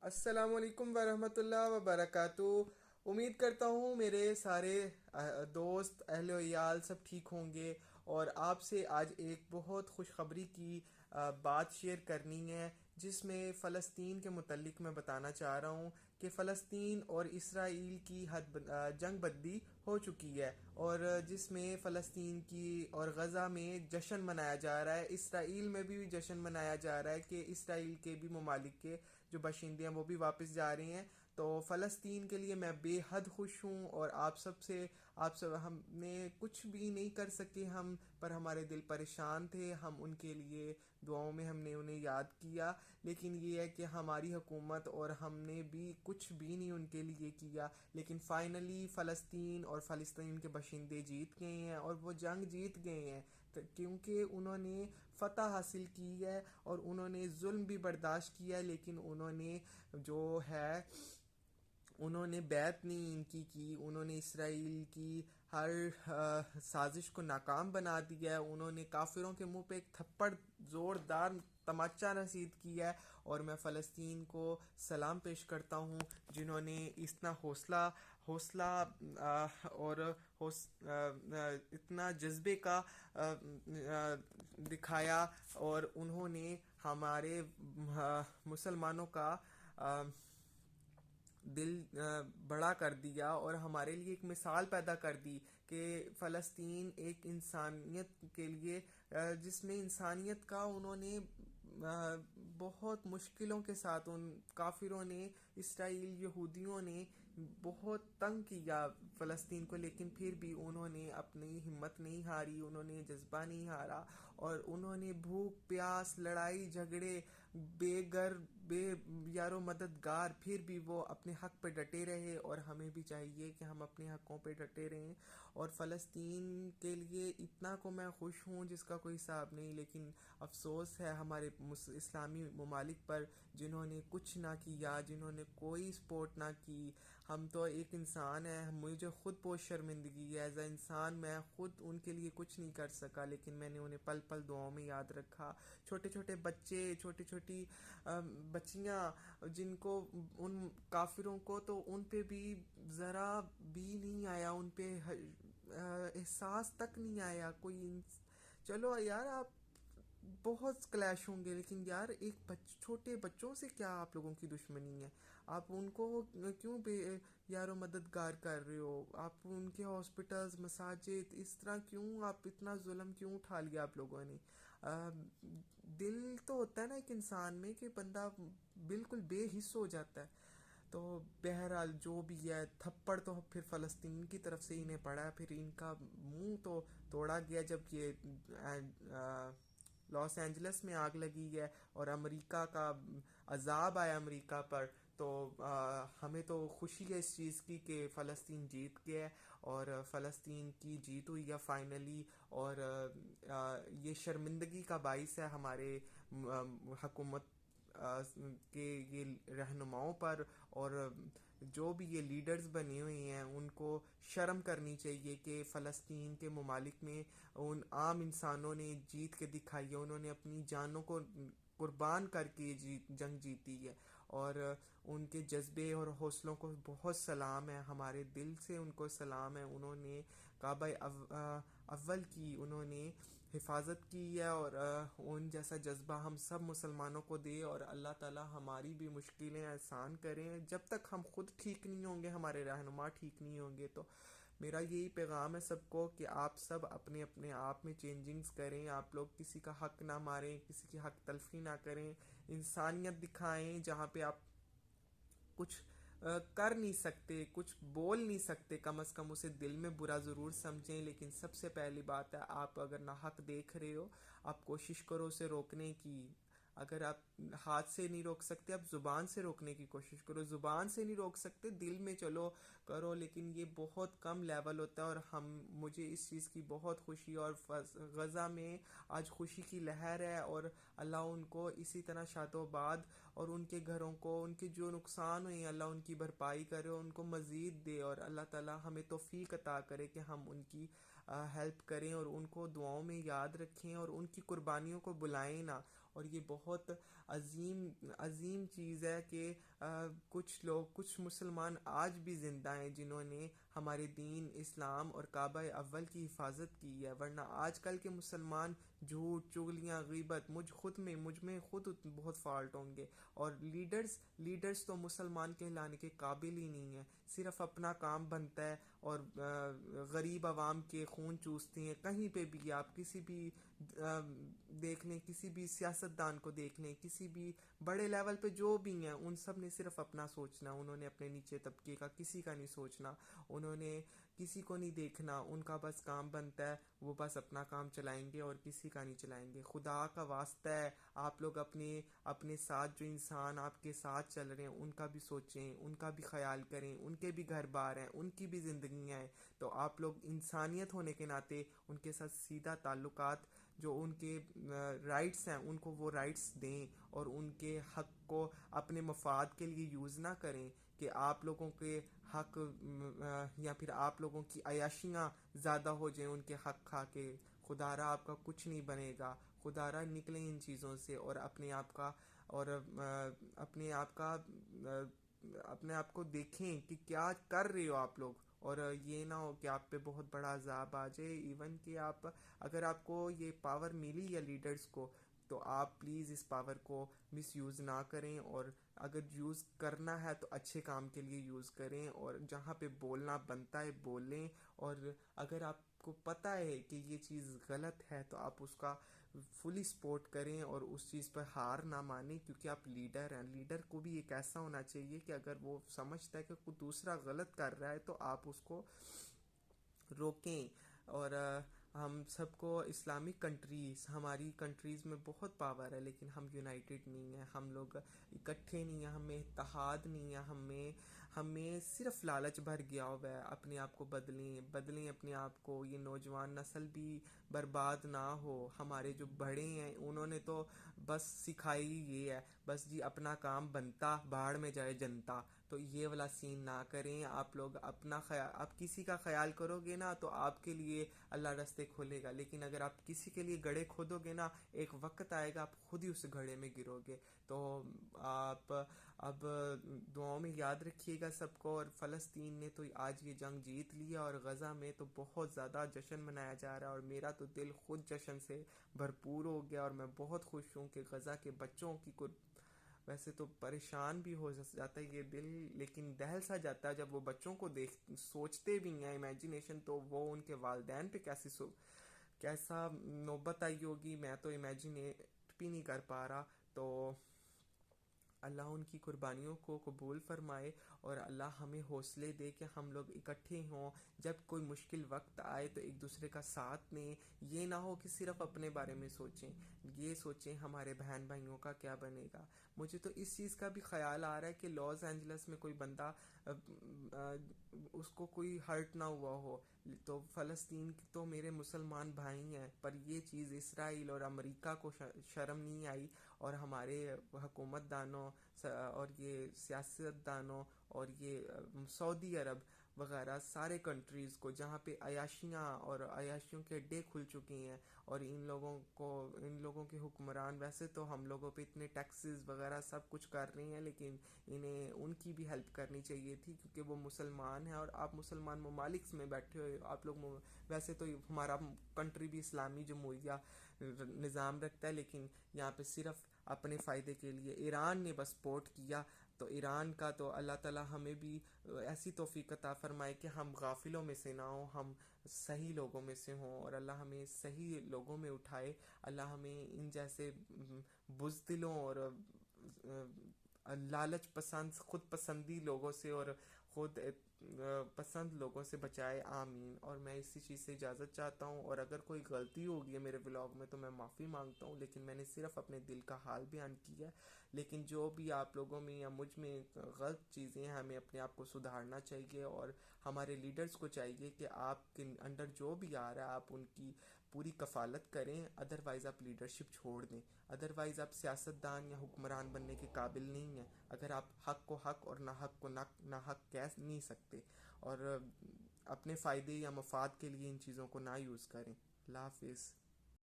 السلام علیکم ورحمۃ اللہ وبرکاتہ۔ امید کرتا ہوں میرے سارے دوست اہل و عیال سب ٹھیک ہوں گے، اور آپ سے آج ایک بہت خوشخبری کی بات شیئر کرنی ہے، جس میں فلسطین کے متعلق میں بتانا چاہ رہا ہوں کہ فلسطین اور اسرائیل کی جنگ بندی ہو چکی ہے، اور جس میں فلسطین کی اور غزہ میں جشن منایا جا رہا ہے۔ اسرائیل میں بھی جشن منایا جا رہا ہے کہ اسرائیل کے بھی ممالک کے جو باشندے ہیں وہ بھی واپس جا رہے ہیں۔ تو فلسطین کے لیے میں بے حد خوش ہوں، اور آپ سب ہم نے کچھ بھی نہیں کر سکے ہم، پر ہمارے دل پریشان تھے، ہم ان کے لیے دعاؤں میں ہم نے انہیں یاد کیا، لیکن یہ ہے کہ ہماری حکومت اور ہم نے بھی کچھ بھی نہیں ان کے لیے کیا۔ لیکن فائنلی فلسطین اور فلسطین کے باشندے جیت گئے ہیں، اور وہ جنگ جیت گئے ہیں کیونکہ انہوں نے فتح حاصل کی ہے، اور انہوں نے ظلم بھی برداشت کیا ہے، لیکن انہوں نے جو ہے انہوں نے بیعت نہیں ان کی انہوں نے اسرائیل کی ہر سازش کو ناکام بنا دیا ہے۔ انہوں نے کافروں کے منہ پہ ایک تھپڑ زوردار تماچا رسید کیا ہے، اور میں فلسطین کو سلام پیش کرتا ہوں، جنہوں نے اتنا حوصلہ اور اتنا جذبے کا دکھایا، اور انہوں نے ہمارے مسلمانوں کا دل بڑا کر دیا، اور ہمارے لیے ایک مثال پیدا کر دی کہ فلسطین ایک انسانیت کے لیے جس میں انسانیت کا انہوں نے بہت مشکلوں کے ساتھ ان کافروں نے، اسرائیل یہودیوں نے بہت تنگ کیا فلسطین کو، لیکن پھر بھی انہوں نے اپنی ہمت نہیں ہاری، انہوں نے جذبہ نہیں ہارا، اور انہوں نے بھوک پیاس لڑائی جھگڑے بے گھر بے یار و مددگار پھر بھی وہ اپنے حق پہ ڈٹے رہے، اور ہمیں بھی چاہیے کہ ہم اپنے حقوں پہ ڈٹے رہیں۔ اور فلسطین کے لیے اتنا کو میں خوش ہوں جس کا کوئی حساب نہیں، لیکن افسوس ہے ہمارے اسلامی ممالک پر، جنہوں نے کچھ نہ کیا، جنہوں نے کوئی سپورٹ نہ کی۔ ہم تو ایک انسان ہے، مجھے خود بہت شرمندگی ہے ایز اے انسان، میں خود ان کے لیے کچھ نہیں کر سکا، لیکن میں نے انہیں پل پل دعاؤں میں یاد رکھا۔ چھوٹے چھوٹے بچے، چھوٹی چھوٹی بچیاں، جن کو ان کافروں کو تو ان پہ بھی ذرا بھی نہیں آیا، ان پہ احساس تک نہیں آیا کوئی۔ چلو یار، آپ بہت کلیش ہوں گے، لیکن یار ایک چھوٹے بچوں سے کیا آپ لوگوں کی دشمنی ہے؟ آپ ان کو کیوں بے یار و مددگار کر رہے ہو؟ آپ ان کے ہاسپٹلز مساجد اس طرح کیوں، آپ اتنا ظلم کیوں اٹھا لیا آپ لوگوں نے؟ دل تو ہوتا ہے نا ایک انسان میں کہ بندہ بالکل بے حس ہو جاتا ہے۔ تو بہرحال جو بھی ہے، تھپڑ تو پھر فلسطین کی طرف سے انہیں پڑا، پھر ان کا منہ تو توڑا گیا جب یہ لاس اینجلس میں آگ لگی ہے اور امریکہ کا عذاب آیا امریکہ پر۔ تو ہمیں تو خوشی ہے اس چیز کی کہ فلسطین جیت گیا ہے، اور فلسطین کی جیت ہوئی ہے فائنلی، اور یہ شرمندگی کا باعث ہے ہمارے حکومت کے یہ رہنماؤں پر، اور جو بھی یہ لیڈرز بنے ہوئے ہیں ان کو شرم کرنی چاہیے کہ فلسطین کے ممالک میں ان عام انسانوں نے جیت کے دکھائی ہے، انہوں نے اپنی جانوں کو قربان کر کے جنگ جیتی ہے، اور ان کے جذبے اور حوصلوں کو بہت سلام ہے، ہمارے دل سے ان کو سلام ہے۔ انہوں نے کعبہ اول کی انہوں نے حفاظت کی ہے، اور ان جیسا جذبہ ہم سب مسلمانوں کو دے، اور اللہ تعالی ہماری بھی مشکلیں آسان کریں۔ جب تک ہم خود ٹھیک نہیں ہوں گے، ہمارے رہنما ٹھیک نہیں ہوں گے، تو میرا یہی پیغام ہے سب کو کہ آپ سب اپنے اپنے آپ میں چینجنگز کریں، آپ لوگ کسی کا حق نہ ماریں، کسی کی حق تلفی نہ کریں، انسانیت دکھائیں، جہاں پہ آپ کچھ کر نہیں سکتے، کچھ بول نہیں سکتے، کم از کم اسے دل میں برا ضرور سمجھیں۔ لیکن سب سے پہلی بات ہے، آپ اگر ناحق دیکھ رہے ہو، آپ کوشش کرو اسے روکنے کی۔ اگر آپ ہاتھ سے نہیں روک سکتے، آپ زبان سے روکنے کی کوشش کرو، زبان سے نہیں روک سکتے دل میں چلو کرو، لیکن یہ بہت کم لیول ہوتا ہے، اور مجھے اس چیز کی بہت خوشی، اور غزہ میں آج خوشی کی لہر ہے، اور اللہ ان کو اسی طرح شاد و آباد، اور ان کے گھروں کو، ان کے جو نقصان ہوئے ہیں اللہ ان کی بھرپائی کرے، ان کو مزید دے، اور اللہ تعالی ہمیں توفیق عطا کرے کہ ہم ان کی ہیلپ کریں، اور ان کو دعاؤں میں یاد رکھیں، اور ان کی قربانیوں کو بلائیں نہ۔ اور یہ بہت عظیم چیز ہے کہ کچھ مسلمان آج بھی زندہ ہیں جنہوں نے ہمارے دین اسلام اور کعبہ اول کی حفاظت کی ہے، ورنہ آج کل کے مسلمان جھوٹ چغلیاں غیبت مجھ میں خود بہت فالٹ ہوں گے، اور لیڈرز تو مسلمان کہلانے کے قابل ہی نہیں ہیں، صرف اپنا کام بنتا ہے اور غریب عوام کے خون چوستے ہیں۔ کہیں پہ بھی آپ کسی بھی دیکھ لیں، کسی بھی سیاستدان کو دیکھ لیں، کسی بھی بڑے لیول پہ جو بھی ہیں، ان سب نے صرف اپنا سوچنا، انہوں نے اپنے نیچے طبقے کا کسی کا نہیں سوچنا، انہوں نے کسی کو نہیں دیکھنا، ان کا بس کام بنتا ہے وہ بس اپنا کام چلائیں گے اور کسی کا نہیں چلائیں گے۔ خدا کا واسطہ ہے آپ لوگ اپنے ساتھ جو انسان آپ کے ساتھ چل رہے ہیں ان کا بھی سوچیں، ان کا بھی خیال کریں، ان کے بھی گھر بار ہیں، ان کی بھی زندگیاں ہیں، تو آپ لوگ انسانیت ہونے کے ناطے ان کے ساتھ سیدھا تعلقات، جو ان کے رائٹس ہیں ان کو وہ رائٹس دیں، اور ان کے حق کو اپنے مفاد کے لیے یوز نہ کریں کہ آپ لوگوں کے حق یا پھر آپ لوگوں کی عیاشیاں زیادہ ہو جائیں ان کے حق کھا کے۔ خدا را آپ کا کچھ نہیں بنے گا، خدا را نکلیں ان چیزوں سے، اور اپنے آپ کو دیکھیں کہ کیا کر رہے ہو آپ لوگ، اور یہ نہ ہو کہ آپ پہ بہت بڑا عذاب آ جائے۔ ایون کہ اگر آپ کو یہ پاور ملی ہے لیڈرز کو، تو آپ پلیز اس پاور کو مس یوز نہ کریں، اور اگر یوز کرنا ہے تو اچھے کام کے لیے یوز کریں، اور جہاں پہ بولنا بنتا ہے بولیں، اور اگر آپ کو پتہ ہے کہ یہ چیز غلط ہے تو آپ اس کا فلی سپورٹ کریں اور اس چیز پر ہار نہ مانیں، کیونکہ آپ لیڈر ہیں۔ لیڈر کو بھی ایک ایسا ہونا چاہیے کہ اگر وہ سمجھتا ہے کہ کوئی دوسرا غلط کر رہا ہے تو آپ اس کو روکیں۔ اور ہم سب کو اسلامک کنٹریز، ہماری کنٹریز میں بہت پاور ہے لیکن ہم یونائٹڈ نہیں ہیں، ہم لوگ اکٹھے نہیں ہیں، ہمیں اتحاد نہیں ہے، ہمیں صرف لالچ بھر گیا ہوا ہے۔ اپنے آپ کو بدلیں اپنے آپ کو، یہ نوجوان نسل بھی برباد نہ ہو۔ ہمارے جو بڑے ہیں انہوں نے تو بس سکھائی یہ ہے، بس جی اپنا کام بنتا باہر میں جائے جنتا، تو یہ والا سین نہ کریں۔ آپ لوگ آپ کسی کا خیال کرو گے نا تو آپ کے لیے اللہ راستے کھولے گا، لیکن اگر آپ کسی کے لیے گڑھے کھودو گے نا، ایک وقت آئے گا آپ خود ہی اس گڑھے میں گرو گے۔ تو آپ اب دعاؤں میں یاد رکھیے گا سب کو، اور فلسطین نے تو آج یہ جنگ جیت لیا، اور غزہ میں تو بہت زیادہ جشن منایا جا رہا ہے، اور میرا تو دل خود جشن سے بھرپور ہو گیا، اور میں بہت خوش ہوں کہ غزہ کے بچوں کی ویسے تو پریشان بھی ہو جاتا ہے یہ دل، لیکن دہل سا جاتا ہے جب وہ بچوں کو سوچتے بھی ہیں امیجنیشن، تو وہ ان کے والدین پہ کیسا نوبت آئی ہوگی، میں تو امیجنیٹ بھی نہیں کر پا رہا۔ تو اللہ ان کی قربانیوں کو قبول فرمائے، اور اللہ ہمیں حوصلے دے کہ ہم لوگ اکٹھے ہوں، جب کوئی مشکل وقت آئے تو ایک دوسرے کا ساتھ دیں۔ یہ نہ ہو کہ صرف اپنے بارے میں سوچیں، یہ سوچیں ہمارے بہن بھائیوں کا کیا بنے گا۔ مجھے تو اس چیز کا بھی خیال آ رہا ہے کہ لاس اینجلس میں کوئی بندہ اس کو کوئی ہرٹ نہ ہوا ہو، تو فلسطین تو میرے مسلمان بھائی ہیں، پر یہ چیز اسرائیل اور امریکہ کو شرم نہیں آئی، اور ہمارے حکومت دانوں اور یہ سیاست دانوں اور یہ سعودی عرب وغیرہ سارے کنٹریز کو، جہاں پہ عیاشیاں اور عیاشیوں کے اڈے کھل چکے ہیں، اور ان لوگوں کے حکمران ویسے تو ہم لوگوں پہ اتنے ٹیکسز وغیرہ سب کچھ کر رہے ہیں، لیکن انہیں ان کی بھی ہیلپ کرنی چاہیے تھی، کیونکہ وہ مسلمان ہیں، اور آپ مسلمان ممالک میں بیٹھے ہوئے آپ لوگ ویسے تو ہمارا کنٹری بھی اسلامی جمہوریہ نظام رکھتا ہے، لیکن یہاں پہ صرف اپنے فائدے کے لیے ایران نے بس سپورٹ کیا۔ تو ایران کا تو اللہ تعالی ہمیں بھی ایسی توفیق عطا فرمائے کہ ہم غافلوں میں سے نہ ہوں، ہم صحیح لوگوں میں سے ہوں، اور اللہ ہمیں صحیح لوگوں میں اٹھائے۔ اللہ ہمیں ان جیسے بزدلوں اور لالچ پسند خود پسندی لوگوں سے اور خود پسند لوگوں سے بچائے، آمین۔ اور میں اسی چیز سے اجازت چاہتا ہوں، اور اگر کوئی غلطی ہوگی ہے میرے ولاگ میں تو میں معافی مانگتا ہوں، لیکن میں نے صرف اپنے دل کا حال بیان کیا ہے۔ لیکن جو بھی آپ لوگوں میں یا مجھ میں غلط چیزیں ہیں، ہمیں اپنے آپ کو سدھارنا چاہیے، اور ہمارے لیڈرز کو چاہیے کہ آپ کے انڈر جو بھی آ رہا ہے آپ ان کی پوری کفالت کریں، ادروائز آپ لیڈرشپ چھوڑ دیں، ادروائز آپ سیاستدان یا حکمران بننے کے قابل نہیں ہیں، اگر آپ حق کو حق اور ناحق کو ناحق کہہ نہیں سکتے، اور اپنے فائدے یا مفاد کے لیے ان چیزوں کو نہ یوز کریں۔ اللہ حافظ۔